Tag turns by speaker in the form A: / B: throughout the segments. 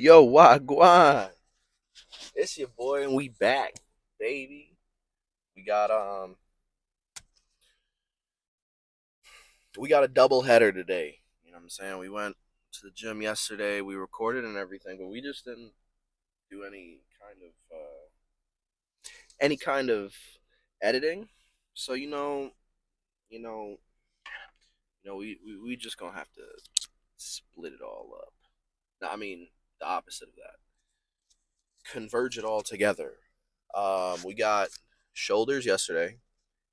A: Yo, Wagwan. It's your boy, and we back, baby. We got we got a double header today. You know what I'm saying? We went to the gym yesterday. We recorded and everything, but we just didn't do any kind of editing. So you know, we just gonna have to split it all up. No, I mean the opposite of that. Converge it all together. We got shoulders yesterday.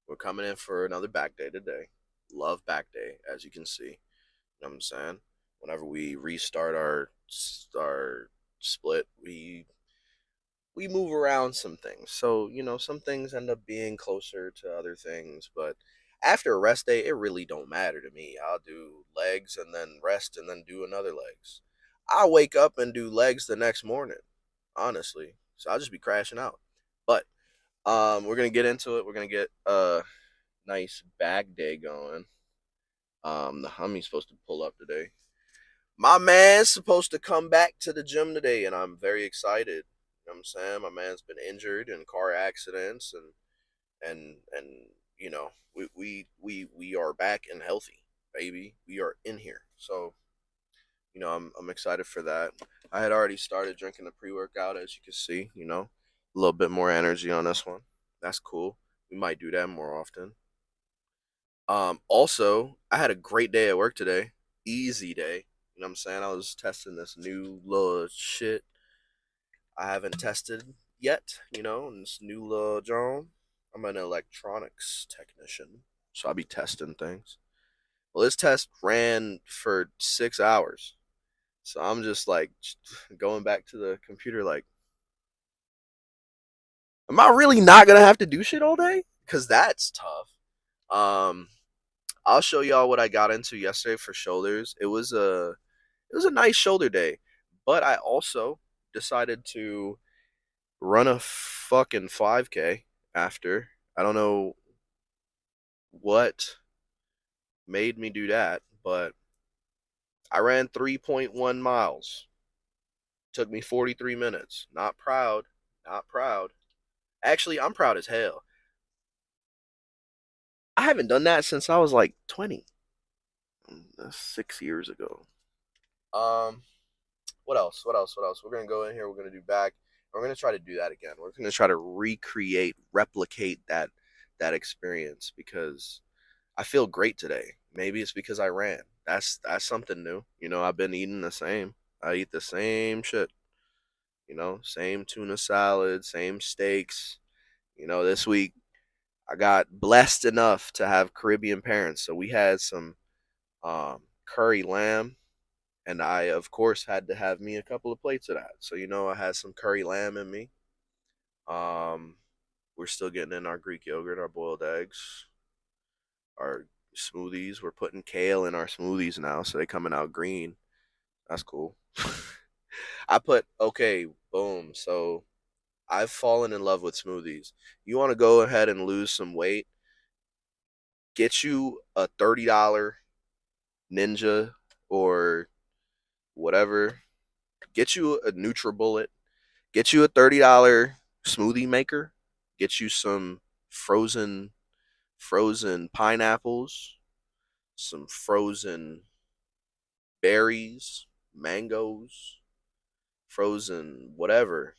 A: We're coming in for another back day today. Love back day, as you can see. You know what I'm saying? Whenever we restart our split, we move around some things. So, some things end up being closer to other things, but after a rest day, it really don't matter to me. I'll do legs and then rest and then do another legs. I'll wake up and do legs the next morning, honestly. So I'll just be crashing out. But we're gonna get into it. We're gonna get nice back day going. The hummy's supposed to pull up today. My man's supposed to come back to the gym today, and I'm very excited. You know what I'm saying? My man's been injured in car accidents, and we are back and healthy, baby. We are in here, so I'm excited for that. I had already started drinking the pre workout, as you can see. A little bit more energy on this one. That's cool. We might do that more often. Also, I had a great day at work today. Easy day. You know what I'm saying? I was testing this new little shit I haven't tested yet, and this new little John. I'm an electronics technician, so I'll be testing things. Well, this test ran for 6 hours. So I'm just like going back to the computer like, am I really not gonna have to do shit all day? Cause that's tough. Um I'll show y'all what I got into yesterday for shoulders. It was a nice shoulder day, but I also decided to run a fucking 5K after. I don't know what made me do that, but I ran 3.1 miles. Took me 43 minutes. Not proud. Not proud. Actually, I'm proud as hell. I haven't done that since I was like 20. 6 years ago. Um, what else? What else? What else? We're gonna go in here. We're gonna do back. We're gonna try to do that again. We're gonna try to recreate, replicate that experience because I feel great today. Maybe it's because I ran. That's something new. I've been eating the same. I eat the same shit. Same tuna salad, same steaks. This week I got blessed enough to have Caribbean parents, so we had some curry lamb, and I of course had to have me a couple of plates of that. So I had some curry lamb in me. Um, we're still getting in our Greek yogurt, our boiled eggs, our smoothies. We're putting kale in our smoothies now, so they coming out green. That's cool. Okay, boom. So I've fallen in love with smoothies. You want to go ahead and lose some weight? Get you a $30 Ninja or whatever. Get you a NutriBullet. Get you a $30 smoothie maker. Get you some frozen pineapples, some frozen berries, mangoes, frozen whatever.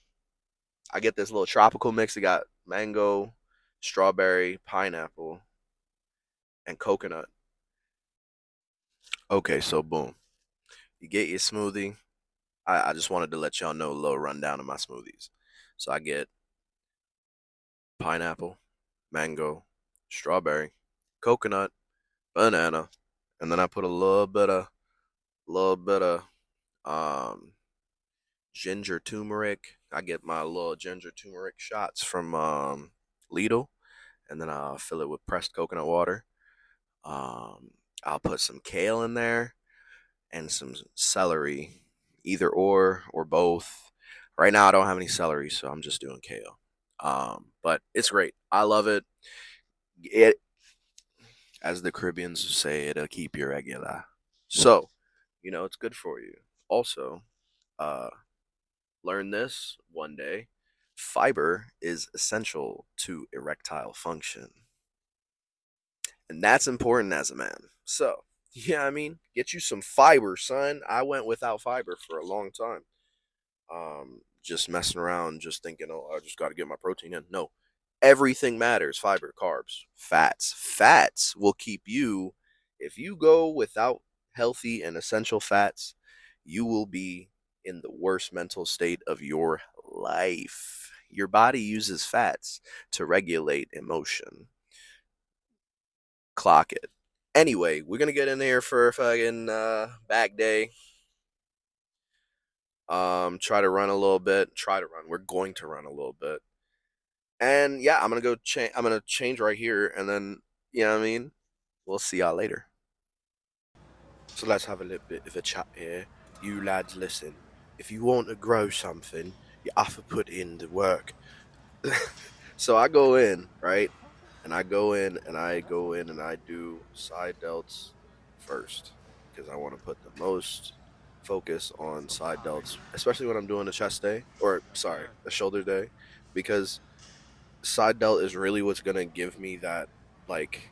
A: I get this little tropical mix. It got mango, strawberry, pineapple, and coconut. Okay, so boom. You get your smoothie. I just wanted to let y'all know a little rundown of my smoothies. So I get pineapple, mango, strawberry, coconut, banana, and then I put a little bit of um ginger turmeric. I get my little ginger turmeric shots from Lidl, and then I'll fill it with pressed coconut water. Um, I'll put some kale in there and some celery, either or both. Right now, I don't have any celery, so I'm just doing kale. But it's great. I love it. It, as the Caribbeans say, it'll keep you regular. So, it's good for you. Also, learn this one day. Fiber is essential to erectile function. And that's important as a man. So, yeah, I mean, get you some fiber, son. I went without fiber for a long time. Just messing around, just thinking, oh, I just got to get my protein in. No, everything matters: fiber, carbs, fats. Fats will keep you, if you go without healthy and essential fats, you will be in the worst mental state of your life. Your body uses fats to regulate emotion. Clock it. Anyway, we're gonna get in there for a fucking back day. Try to run a little bit. Try to run. We're going to run a little bit. And yeah, I'm gonna go change. I'm gonna change right here, and then you know what I mean. We'll see y'all later. So let's have a little bit of a chat here. You lads, listen. If you want to grow something, you have to put in the work. So I go in, right? And I go in and I go in and I do side delts first because I want to put the most focus on side delts, especially when I'm doing a chest day or sorry, a shoulder day, because side delt is really what's gonna give me that like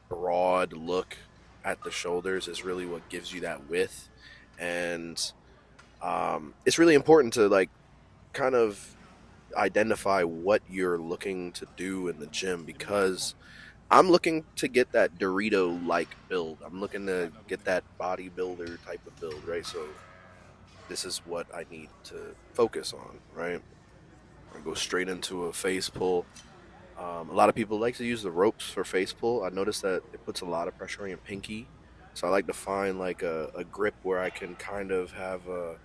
A: broad look at the shoulders is really what gives you that width, and it's really important to like kind of identify what you're looking to do in the gym because I'm looking to get that Dorito like build. I'm looking to get that bodybuilder type of build, right? So this is what I need to focus on, right? I go straight into a face pull. A lot of people like to use the ropes for face pull. I noticed that it puts a lot of pressure on your pinky. So I like to find like a grip where I can kind of have a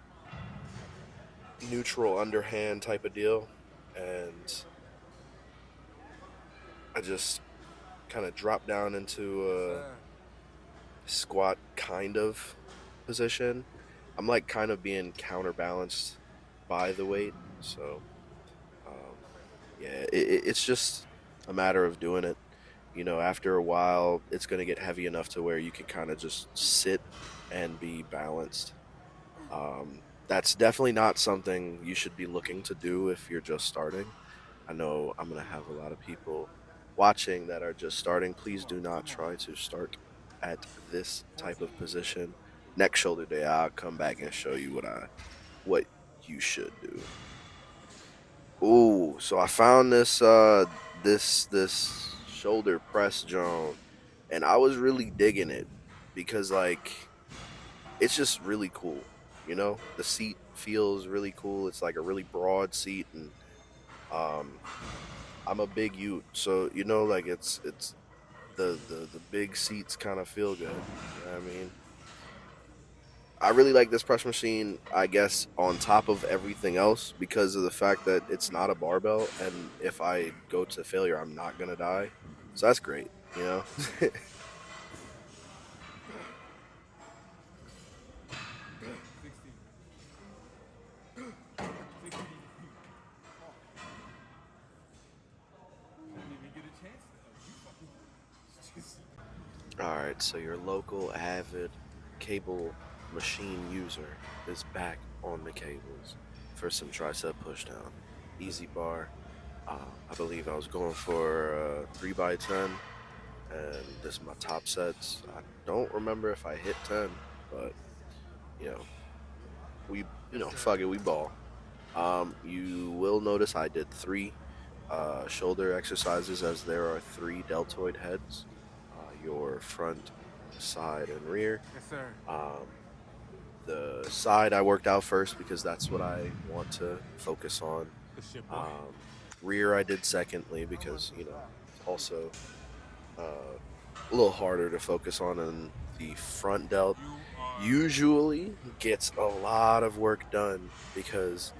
A: neutral underhand type of deal. And I just kind of drop down into a squat kind of position. I'm like kind of being counterbalanced by the weight. So yeah, it's just a matter of doing it. You know, after a while, it's going to get heavy enough to where you can kind of just sit and be balanced. That's definitely not something you should be looking to do if you're just starting. I know I'm going to have a lot of people watching that are just starting. Please do not try to start at this type of position. Next shoulder day, I'll come back and show you what you should do. Ooh, so I found this shoulder press Joan, and I was really digging it because like it's just really cool. You know, the seat feels really cool. It's like a really broad seat, and um, I'm a big Ute, so you know, like it's the big seats kind of feel good. You know what I mean? I really like this press machine, I guess, on top of everything else because of the fact that it's not a barbell, and if I go to failure, I'm not gonna die. So that's great, you know. All right, so your local avid cable machine user is back on the cables for some tricep pushdown, easy bar. I believe I was going for 3 by 10, and this is my top sets. I don't remember if I hit 10, but you know, fuck it, we ball. You will notice I did three shoulder exercises as there are three deltoid heads, your front, side, and rear. Um, the side I worked out first because that's what I want to focus on. Um, Rear I did secondly because it's also a little harder to focus on, and the front delt usually gets a lot of work done because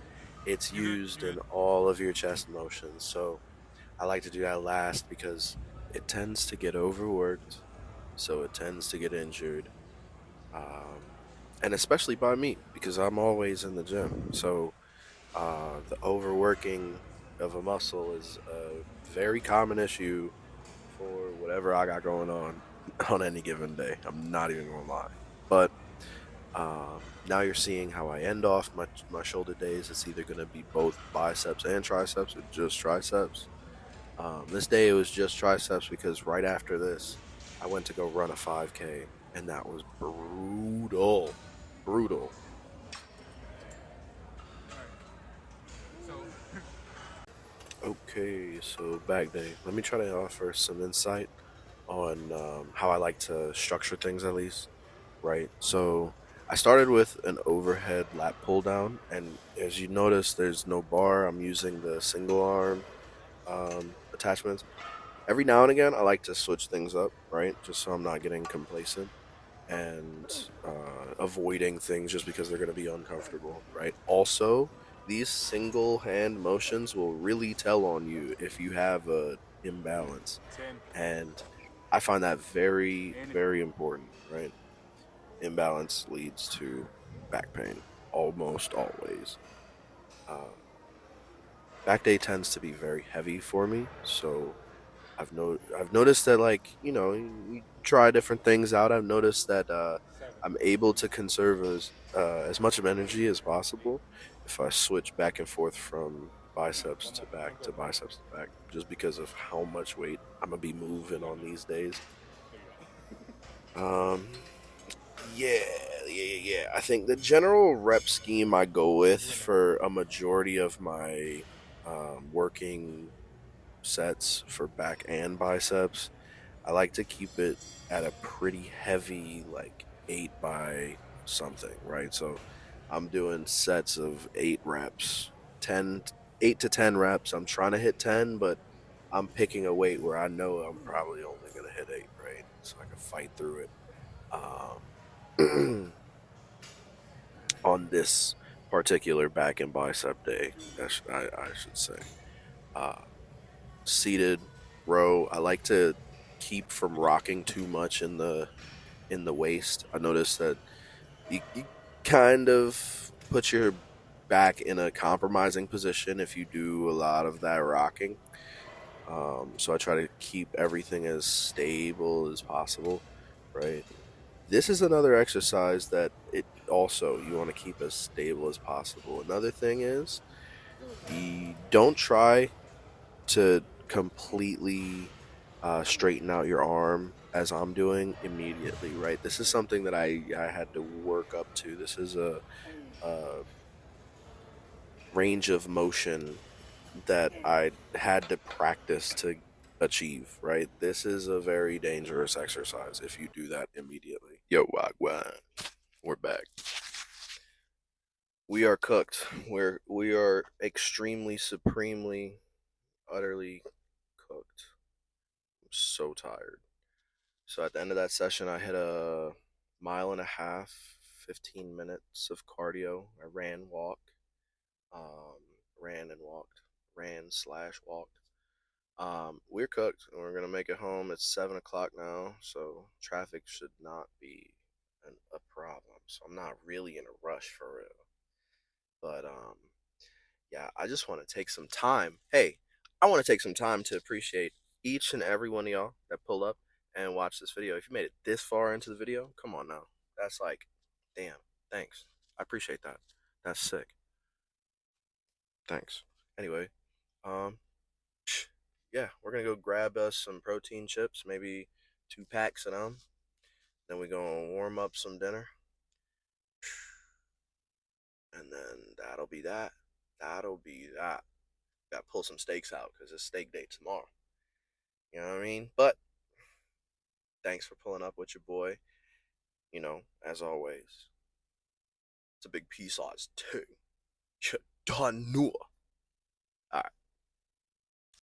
A: it's used in all of your chest motions. So I like to do that last because it tends to get overworked, so it tends to get injured, um, and especially by me because I'm always in the gym. So the overworking of a muscle is a very common issue for whatever I got going on on any given day. I'm not even gonna lie, but Now you're seeing how I end off my shoulder days. It's either going to be both biceps and triceps or just triceps. This day it was just triceps because right after this, I went to go run a 5K and that was brutal. Brutal. Okay, so back day. Let me try to offer some insight on how I like to structure things at least, right? So I started with an overhead lat pull down, and as you notice, there's no bar. I'm using the single arm attachments. Every now and again, I like to switch things up, right? Just so I'm not getting complacent and avoiding things just because they're going to be uncomfortable, right? Also, these single hand motions will really tell on you if you have a imbalance, and I find that very, very important, right? Imbalance leads to back pain almost always. Um, Back day tends to be very heavy for me, so I've noticed that, like, you try different things out. I've noticed that I'm able to conserve as much of energy as possible if I switch back and forth from biceps to back to biceps to back, just because of how much weight I'm gonna be moving on these days. Um, yeah, yeah. I think the general rep scheme I go with for a majority of my working sets for back and biceps, I like to keep it at a pretty heavy, like 8 by something, right? So I'm doing sets of 8 reps, 10, 8 to 10 reps. I'm trying to hit 10, but I'm picking a weight where I know I'm probably only going to hit 8, right? So I can fight through it. Um, on this particular back and bicep day, I should say. Uh, Seated row, I like to keep from rocking too much in the waist. I noticed that you kind of put your back in a compromising position if you do a lot of that rocking. So I try to keep everything as stable as possible, right? This is another exercise that it also you want to keep as stable as possible. Another thing is you don't try to completely straighten out your arm as I'm doing immediately, right? This is something that I had to work up to. This is a range of motion that I had to practice to achieve, right? This is a very dangerous exercise if you do that immediately. Yo, wagwan, we're back. We are cooked. We are extremely, supremely, utterly cooked. I'm so tired. So at the end of that session, I hit a mile and a half, 15 minutes of cardio. I um, ran and walked, ran slash walked. We're cooked, and we're gonna make it home. It's 7 o'clock now, so traffic should not be a problem. So I'm not really in a rush for real. But yeah, I just want to take some time. Hey, I want to take some time to appreciate each and every one of y'all that pull up and watch this video. If you made it this far into the video, come on now. That's like, damn, thanks. I appreciate that. That's sick. Thanks. Anyway, um, yeah, we're gonna go grab us some protein chips, maybe 2 packs of them. Then we're gonna warm up some dinner, and then that'll be that. That'll be that. Got to pull some steaks out because it's steak day tomorrow. You know what I mean? But thanks for pulling up with your boy. As always, it's a big peace odds too. You done knew. All right.